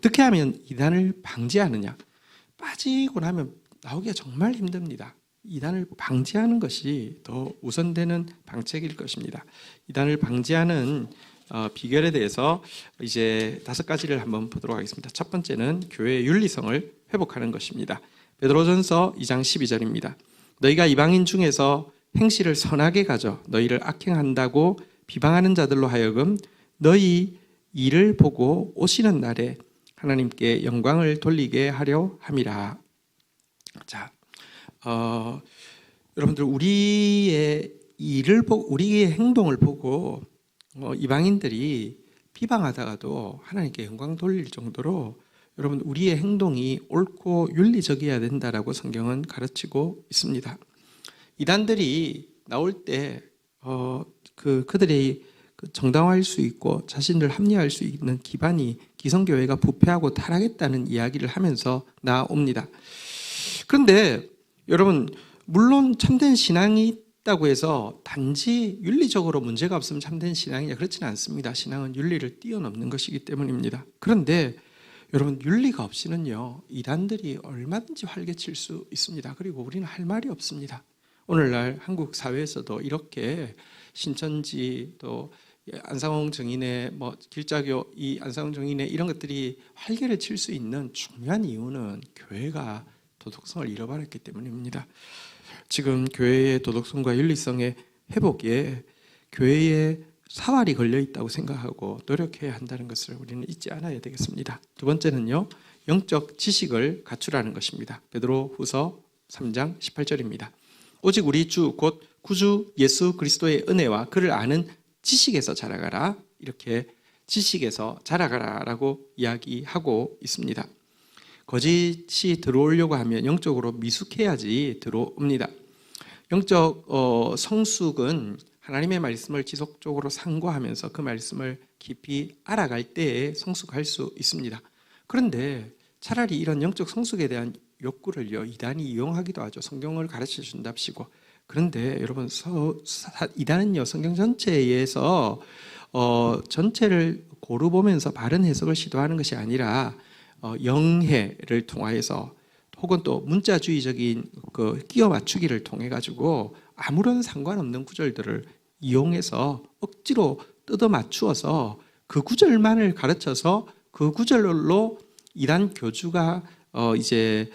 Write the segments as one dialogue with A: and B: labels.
A: 어떻게 하면 이단을 방지하느냐? 빠지고 나면 나오기가 정말 힘듭니다. 이단을 방지하는 것이 더 우선되는 방책일 것입니다. 이단을 방지하는 비결에 대해서 이제 5가지를 한번 보도록 하겠습니다. 첫 번째는 교회의 윤리성을 회복하는 것입니다. 베드로전서 2장 12절입니다. 너희가 이방인 중에서 행실을 선하게 가져 너희를 악행한다고 비방하는 자들로 하여금 너희 일을 보고 오시는 날에 하나님께 영광을 돌리게 하려 함이라. 자, 여러분들 우리의 일을 보고 우리의 행동을 보고 이방인들이 비방하다가도 하나님께 영광 돌릴 정도로 여러분 우리의 행동이 옳고 윤리적이어야 된다라고 성경은 가르치고 있습니다. 이단들이 나올 때 그들이 정당화할 수 있고 자신들 합리화할 수 있는 기반이 기성교회가 부패하고 타락했다는 이야기를 하면서 나옵니다. 그런데 여러분 물론 참된 신앙이 있다고 해서 단지 윤리적으로 문제가 없으면 참된 신앙이냐 그렇지는 않습니다. 신앙은 윤리를 뛰어넘는 것이기 때문입니다. 그런데 여러분 윤리가 없이는요 이단들이 얼마든지 활개칠 수 있습니다. 그리고 우리는 할 말이 없습니다. 오늘날 한국 사회에서도 이렇게 신천지 또 안상홍 정인의 길자교 이 안상홍 정인의 이런 것들이 활개를 칠 수 있는 중요한 이유는 교회가 도덕성을 잃어버렸기 때문입니다. 지금 교회의 도덕성과 윤리성의 회복에 교회의 사활이 걸려 있다고 생각하고 노력해야 한다는 것을 우리는 잊지 않아야 되겠습니다. 두 번째는요, 영적 지식을 갖추라는 것입니다. 베드로후서 3장 18절입니다. 오직 우리 주 곧 구주 예수 그리스도의 은혜와 그를 아는 지식에서 자라가라. 이렇게 지식에서 자라가라라고 이야기하고 있습니다. 거짓이 들어오려고 하면 영적으로 미숙해야지 들어옵니다. 영적 성숙은 하나님의 말씀을 지속적으로 상고하면서 그 말씀을 깊이 알아갈 때에 성숙할 수 있습니다. 그런데 차라리 이런 영적 성숙에 대한 욕구를요 이단이 이용하기도 하죠. 성경을 가르쳐 준답시고. 그런데 여러분 이단은요 성경 전체에서 전체를 고루 보면서 바른 해석을 시도하는 것이 아니라 영해를 통하여서 혹은 또 문자주의적인 끼워 맞추기를 통해 가지고 아무런 상관없는 구절들을 이용해서 억지로 뜯어 맞추어서 그 구절만을 가르쳐서 그 구절로 이단 교주가 이제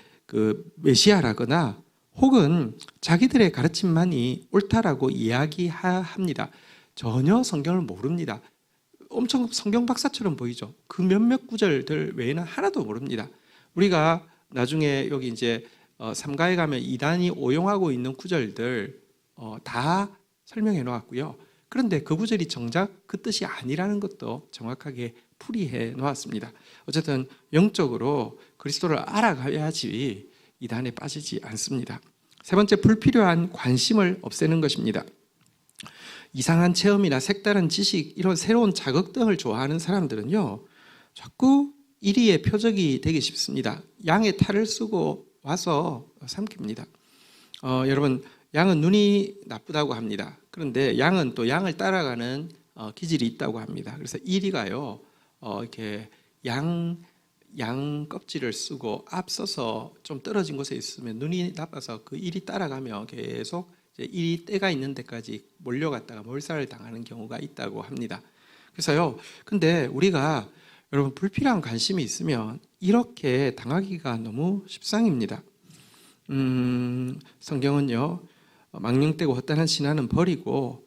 A: 메시아라거나 혹은 자기들의 가르침만이 옳다라고 이야기합니다. 전혀 성경을 모릅니다. 엄청 성경 박사처럼 보이죠. 그 몇몇 구절들 외에는 하나도 모릅니다. 우리가 나중에 여기 이제 3가에 가면 이단이 오용하고 있는 구절들 다 설명해 놓았고요. 그런데 그 구절이 정작 그 뜻이 아니라는 것도 정확하게 풀이해 놓았습니다. 어쨌든 영적으로 그리스도를 알아가야지 이단에 빠지지 않습니다. 세 번째, 불필요한 관심을 없애는 것입니다. 이상한 체험이나 색다른 지식, 이런 새로운 자극 등을 좋아하는 사람들은요 자꾸 이리의 표적이 되기 쉽습니다. 양의 탈을 쓰고 와서 삼킵니다. 여러분 양은 눈이 나쁘다고 합니다. 그런데 양은 또 양을 따라가는 기질이 있다고 합니다. 그래서 이리가요 이렇게 양 껍질을 쓰고 앞서서 좀 떨어진 곳에 있으면 눈이 나빠서 그 이리 따라가며 계속 이리 때가 있는 데까지 몰려갔다가 몰살을 당하는 경우가 있다고 합니다. 그래서요 근데 우리가 여러분 불필요한 관심이 있으면 이렇게 당하기가 너무 십상입니다. 성경은요 망령되고 헛되는 신화는 버리고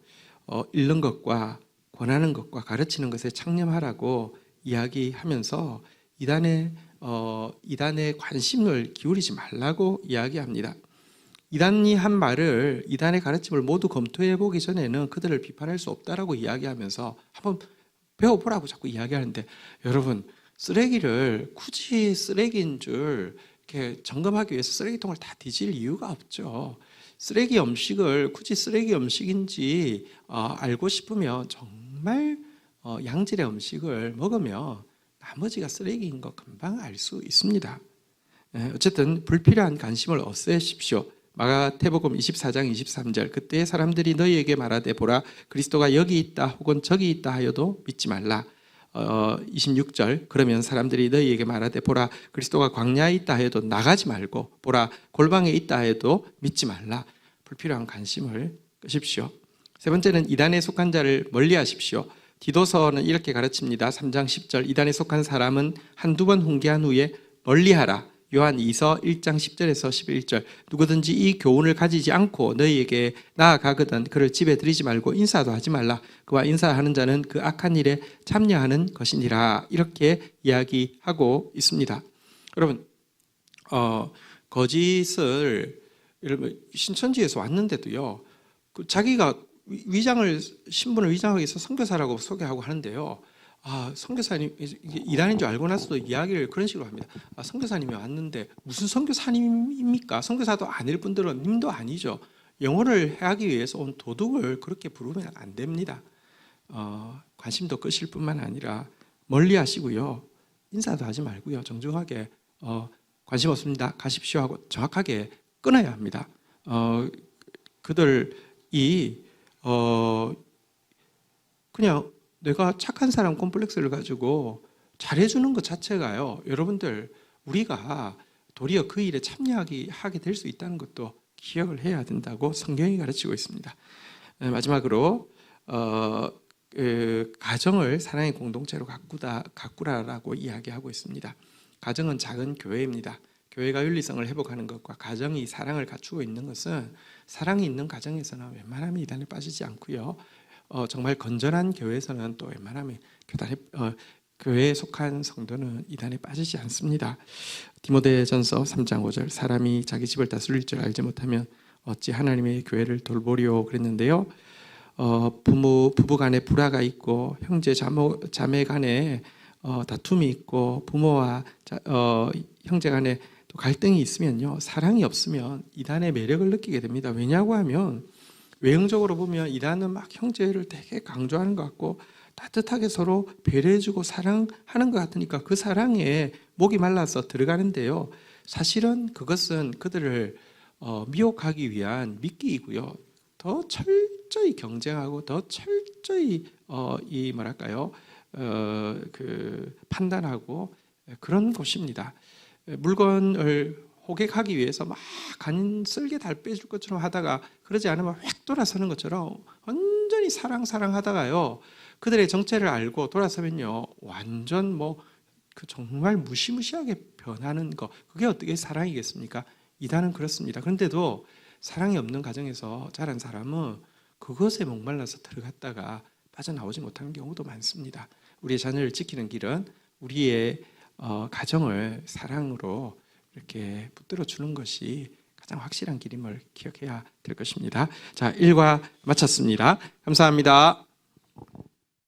A: 읽는 것과 권하는 것과 가르치는 것에 창념하라고 이야기하면서 이단의 관심을 기울이지 말라고 이야기합니다. 이단이 한 말을 이단의 가르침을 모두 검토해 보기 전에는 그들을 비판할 수 없다라고 이야기하면서 한번 배워보라고 자꾸 이야기하는데 여러분 쓰레기를 굳이 쓰레기인 줄 이렇게 점검하기 위해서 쓰레기통을 다 뒤질 이유가 없죠. 쓰레기 음식을 굳이 쓰레기 음식인지 알고 싶으면 정말 양질의 음식을 먹으면 나머지가 쓰레기인 거 금방 알 수 있습니다. 어쨌든 불필요한 관심을 없애십시오. 마가복음 24장 23절 그때 사람들이 너희에게 말하되 보라 그리스도가 여기 있다 혹은 저기 있다 하여도 믿지 말라. 26절 그러면 사람들이 너희에게 말하되 보라 그리스도가 광야에 있다 해도 나가지 말고 보라 골방에 있다 해도 믿지 말라. 불필요한 관심을 끄십시오. 세 번째는 이단에 속한 자를 멀리하십시오. 디도서는 이렇게 가르칩니다. 3장 10절 이단에 속한 사람은 한두 번 훈계한 후에 멀리하라. 요한 2서 1장 10절에서 11절 누구든지 이 교훈을 가지지 않고 너희에게 나아가거든 그를 집에 들이지 말고 인사도 하지 말라. 그와 인사하는 자는 그 악한 일에 참여하는 것이니라. 이렇게 이야기하고 있습니다. 여러분 거짓을 신천지에서 왔는데도요 자기가 신분을 위장하기 위해서 선교사라고 소개하고 하는데요. 선교사님 이단인 줄 알고 나서도 이야기를 그런 식으로 합니다. 선교사님이 왔는데 무슨 선교사님입니까? 선교사도 아닐 분들은 님도 아니죠. 영혼을 해하기 위해서 온 도둑을 그렇게 부르면 안 됩니다. 관심도 끄실 뿐만 아니라 멀리 하시고요. 인사도 하지 말고요. 정중하게 관심 없습니다. 가십시오 하고 정확하게 끊어야 합니다. 그들이 그냥 내가 착한 사람 콤플렉스를 가지고 잘해주는 것 자체가요. 여러분들 우리가 도리어 그 일에 참여하게 될 수 있다는 것도 기억을 해야 된다고 성경이 가르치고 있습니다. 마지막으로 가정을 사랑의 공동체로 가꾸라라고 이야기하고 있습니다. 가정은 작은 교회입니다. 교회가 윤리성을 회복하는 것과 가정이 사랑을 갖추고 있는 것은 사랑이 있는 가정에서는 웬만하면 이단에 빠지지 않고요. 정말 건전한 교회에서는 또 웬만하면 교회에 속한 성도는 이단에 빠지지 않습니다. 디모데전서 3장 5절 사람이 자기 집을 다스릴 줄 알지 못하면 어찌 하나님의 교회를 돌보리오 그랬는데요. 부부 간에 불화가 있고 형제 자매 간에 다툼이 있고 부모와 형제 간에 또 갈등이 있으면요 사랑이 없으면 이단의 매력을 느끼게 됩니다. 왜냐고 하면 외형적으로 보면 이단은 막 형제를 되게 강조하는 것 같고 따뜻하게 서로 배려해주고 사랑하는 것 같으니까 그 사랑에 목이 말라서 들어가는데요. 사실은 그것은 그들을 미혹하기 위한 미끼이고요. 더 철저히 경쟁하고 더 철저히 판단하고 그런 곳입니다. 물건을 호객하기 위해서 막 간쓸게 달 빼줄 것처럼 하다가 그러지 않으면 획 돌아서는 것처럼 완전히 사랑하다가요 그들의 정체를 알고 돌아서면요 완전 정말 무시무시하게 변하는 거 그게 어떻게 사랑이겠습니까? 이단은 그렇습니다. 그런데도 사랑이 없는 가정에서 자란 사람은 그것에 목말라서 들어갔다가 빠져나오지 못하는 경우도 많습니다. 우리의 자녀를 지키는 길은 우리의 가정을 사랑으로 이렇게 붙들어 주는 것이 가장 확실한 길임을 기억해야 될 것입니다. 자, 1과 마쳤습니다. 감사합니다.